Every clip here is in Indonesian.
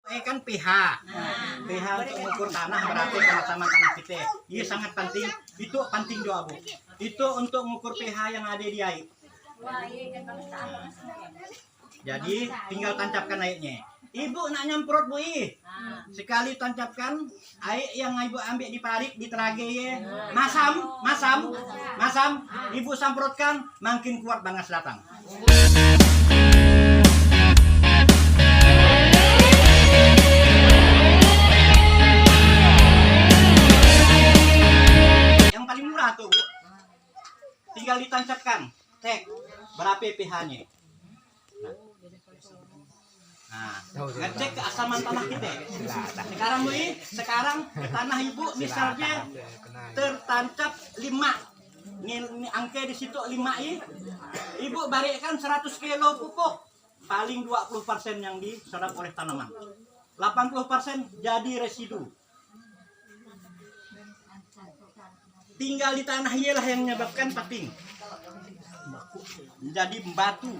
Kan pH untuk mengukur tanah berarti sama-sama tanah kita. Ini sangat penting. Itu penting doa, Bu. Itu untuk mengukur pH yang ada di air. Jadi tinggal tancapkan airnya. Ibu nak nyemprot, Bu. Sekali tancapkan air yang ibu ambil di parit, di terage ya. Masam. Ibu semprotkan, makin kuat bangas datang. Yang paling murah tuh, Bu. Tinggal ditancapkan. Cek berapa pH-nya. Nah, ngecek keasaman tanah kita. Sekarang Bu, sekarang tanah ibu misalnya tertancap 5. Ini angka di situ 5 ibu barikan 100 kilo pupuk, paling 20% yang diserap oleh tanaman, 80% jadi residu. Tinggal di tanah ialah yang menyebabkan pating, jadi batu,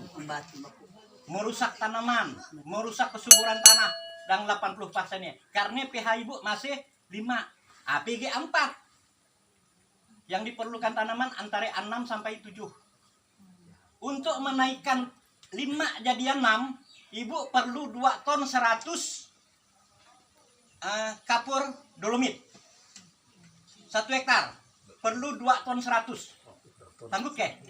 merusak tanaman, merusak kesuburan tanah, dan 80%-nya karena pH ibu masih 5, APG 4. Yang diperlukan tanaman antara 6 sampai 7. Untuk menaikkan 5 jadi 6, ibu perlu 2 ton 100 kapur dolomit. 1 hektar perlu 2 ton 100. Sanggup ke?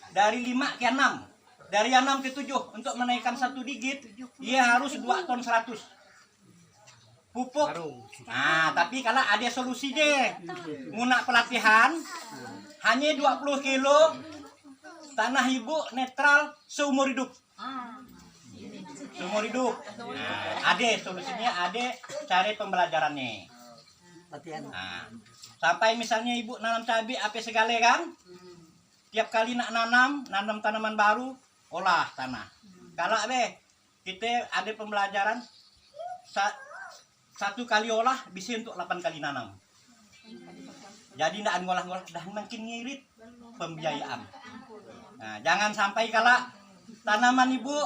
Dari 5 ke 6. Dari 6 ke 7 untuk menaikkan 1 digit, ia harus 2 ton 100 pupuk. Nah, tapi kalau ada solusi deh, guna pelatihan hanya 20 kilo, tanah ibu netral seumur hidup. Seumur hidup. Nah, ada solusinya, ada cara pembelajarannya. Nah, sampai misalnya ibu nanam cabai apa segala kan, tiap kali nak nanam tanaman baru, olah tanah. Kalau kita ada pembelajaran 1 kali olah bisa untuk 8 kali nanam. Jadi tidak ngolah-ngolah, dah makin ngirit pembiayaan. Nah, jangan sampai kalau tanaman ibu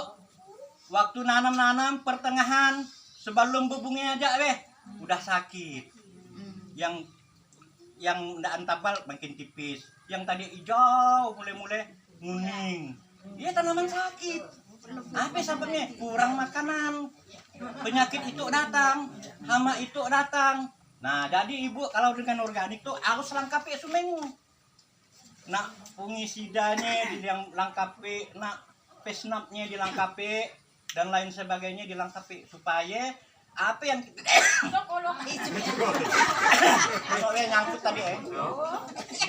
waktu nanam pertengahan sebelum bubungnya aja udah sakit. Yang tidak antabal makin tipis. Yang tadi hijau mulai kuning. Dia tanaman sakit. Apa sebabnya? Kurang makanan. Penyakit itu datang, hama itu datang. Nah, jadi ibu kalau dengan organik tuh harus lengkapi semua. Nah, fungisidanya dilengkapi, nah pesnapnya dilengkapi dan lain sebagainya dilengkapi supaya apa yang kalau nyangkut tadi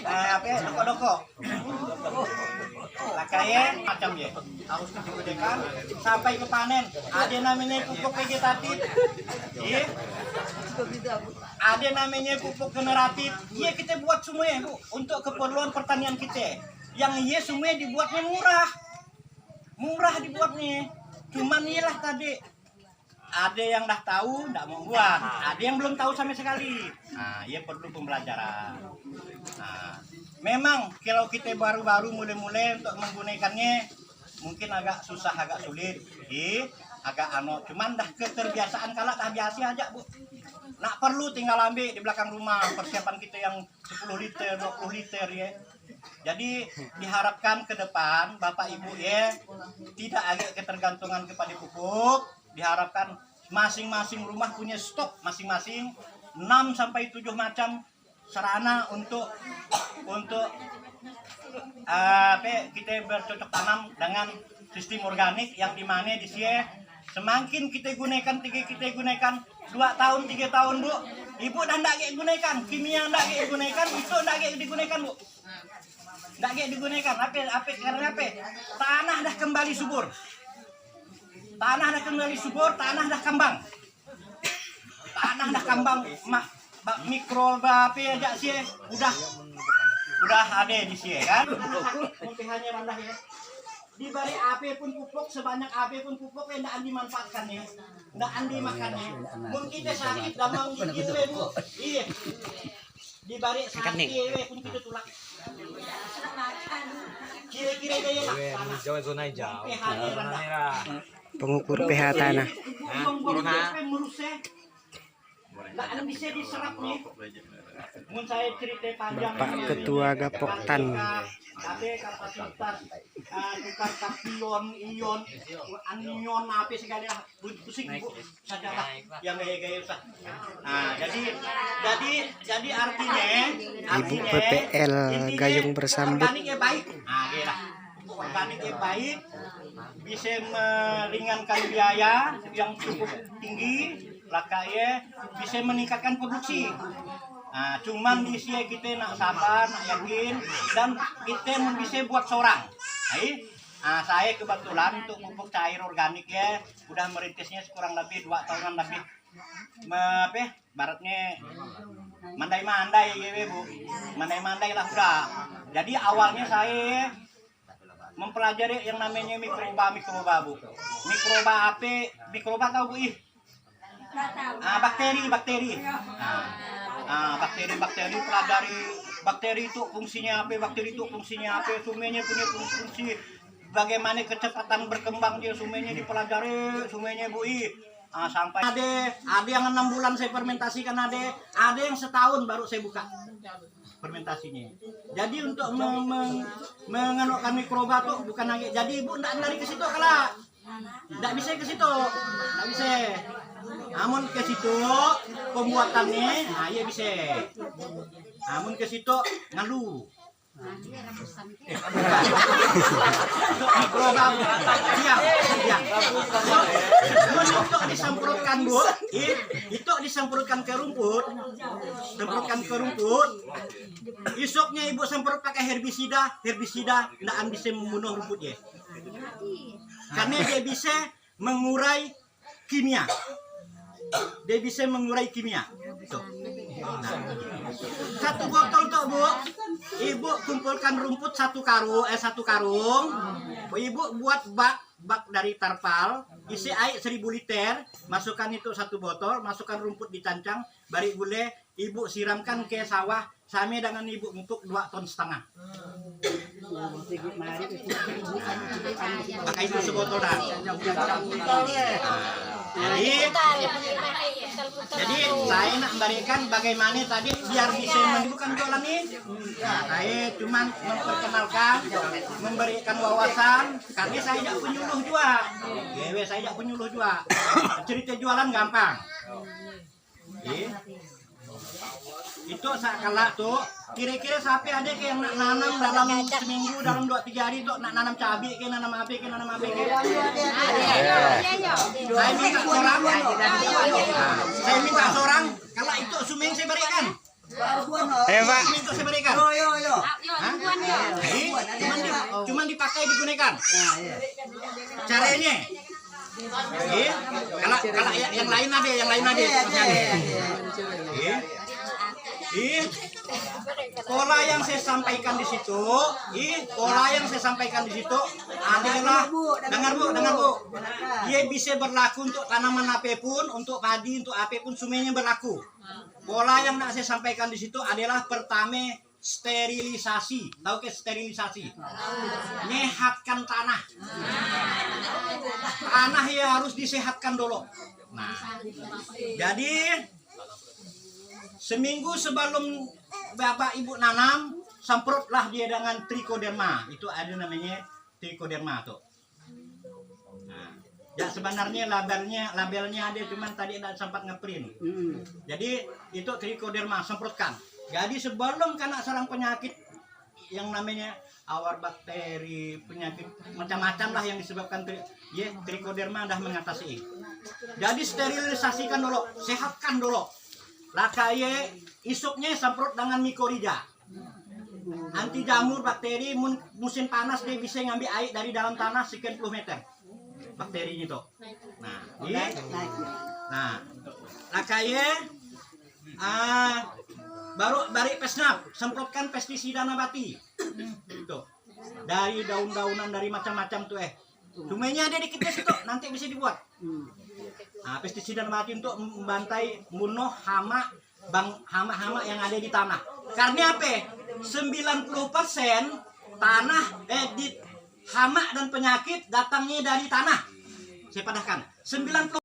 apa doko lakaya macam ya harus digedekan sampai ke panen. Ada namanya pupuk vegetatif, ada namanya pupuk generatif. Iya, kita buat semuanya, Bu, untuk keperluan pertanian kita. Yang semuanya dibuatnya murah dibuatnya. Cuman iyalah tadi ada yang dah tahu tidak mau buat, ada yang belum tahu sama sekali. Nah, ia perlu pembelajaran. Nah, memang kalau kita baru-baru mulai untuk menggunakannya mungkin agak susah, agak sulit, agak cuman dah keterbiasaan. Kalau dah biasa aja, Bu. Nak perlu tinggal ambil di belakang rumah persiapan kita yang 10 liter, 20 liter ya. Jadi diharapkan ke depan Bapak Ibu tidak agak ketergantungan kepada pupuk. Diharapkan masing-masing rumah punya stok masing-masing 6 sampai 7 macam sarana untuk kita bercocok tanam dengan sistem organik yang dimana di sini semakin kita gunakan 2 tahun 3 tahun, Bu, ibu dah ndak gunakan kimia, ndak gunakan itu, ndak digunakan, Bu, ndak digunakan karena tanah dah kembali subur. Tanah dah kembali subur, tanah dah kembang. Mikro apa aja sih udah ada di sini kan. pH-nya rendah ya. Diberi apapun pupuk, sebanyak apapun pupuk yang tidak dimanfaatkan ya. Tidak dimakannya. Mungkin kita sakit damang gigil, Bu. Iya. Diberi sakit pun kita tulak. Kira-kira dia lah. Zona hijau. pH-nya rendah. Pengukur pH tanah. Bong-bong merusek. Nggak ada bisa diserap nih. Mun saya cerita panjang. Pak Ketua Gapoktan. Ada kapasitas tukar kapion, ion, anion, apa segala pusing bu sajalah yang gaya-gaya usah. Nah, jadi artinya Ibu PPL Gayung Bersambut. Organiknya baik. Nah, gila. Organiknya baik, bisa meringankan biaya yang cukup tinggi, lakanya bisa meningkatkan produksi. Nah, cuman di sini kita nak sabar, nak yakin, dan kita bisa buat seorang. Nah, saya kebetulan untuk pupuk cair organik ya, udah merintisnya kurang lebih 2 tahunan lebih. Baratnya mandai-mandai ya bu, mandai-mandai lah udah. Jadi awalnya saya mempelajari yang namanya mikroba bu. Mikroba apa? Mikroba tahu bu? Bakteri. Bakteri pelajari bakteri itu fungsinya apa, semuanya punya fungsi, bagaimana kecepatan berkembang dia, semuanya dipelajari, semuanya bu. Sampai ada yang 6 bulan saya fermentasikan, ada yang setahun baru saya buka fermentasinya. Jadi untuk mengenokkan mikroba tuh bukan lagi. Jadi ibu ndak lari ke situ kalah. Ndak bisa ke situ. Ndak bisa. Namun ke situ pembuatannya, iya bisa. Namun ke situ ngalu. Mikroba diam. Untuk disemprotkan bu, itu disemprotkan ke rumput, Isoknya ibu semprot pakai herbisida, ndak bisa membunuh rumputnya. Karena dia bisa mengurai kimia. Tuh. Nah, 1 botol tuh bu, ibu kumpulkan rumput 1 karung, ibu buat bak dari tarpal, isi air 1000 liter, masukkan itu 1 botol, masukkan rumput dicancang, bari gule, ibu siramkan ke sawah, sama dengan ibu untuk 2,5 ton. Pakai itu sebotol dah. Jadi saya nak memberikan bagaimana tadi biar bisa bukan jualan ini. Nah, saya cuma memperkenalkan, memberikan wawasan, karena saya tidak penyuluh juga. Cerita jualan gampang. Itu sakala tuh kira-kira sampai ada yang nak nanam dalam seminggu, dalam 2-3 hari tuh nak nanam cabai, nanam apa. Saya minta seorang, kalau itu sumeng saya berikan. Pak. Itu saya berikan. Cuman dipakai digunakan. Caranya. Kalau yang lain ada. Pola yang saya sampaikan di situ, adalah dengar bu. Dia bisa berlaku untuk tanaman apapun, untuk padi, untuk apapun, semuanya berlaku. Pola yang nak saya sampaikan di situ adalah pertama sterilisasi. Tahu ke sterilisasi? Nyehatkan tanah. Tanah ya harus disehatkan dulu. Nah, jadi seminggu sebelum bapak ibu nanam, semprotlah dia dengan trichoderma. Itu ada namanya trichoderma tuh. Nah, ya sebenarnya labelnya ada, cuman tadi tidak sempat ngeprint. Jadi itu trichoderma, semprotkan. Jadi sebelum kena serang penyakit yang namanya awar bakteri, penyakit macam-macam lah yang disebabkan trichoderma dah mengatasi. Jadi sterilisasikan dulu, sehatkan dulu. Lakaya isuknya semprot dengan mikorida, anti jamur bakteri. Musim panas dia bisa ngambil air dari dalam tanah sekian puluh meter bakterinya tuh. Nah, lakaya baru pesnap, semprotkan pestisida nabati tuh, dari daun-daunan, dari macam-macam tuh Semuanya ada di kita situ, nanti bisa dibuat. Nah, pestisida nabati untuk membantai, bunuh hama yang ada di tanah. Karena apa? 90% tanah di hama dan penyakit datangnya dari tanah. Saya padahkan 90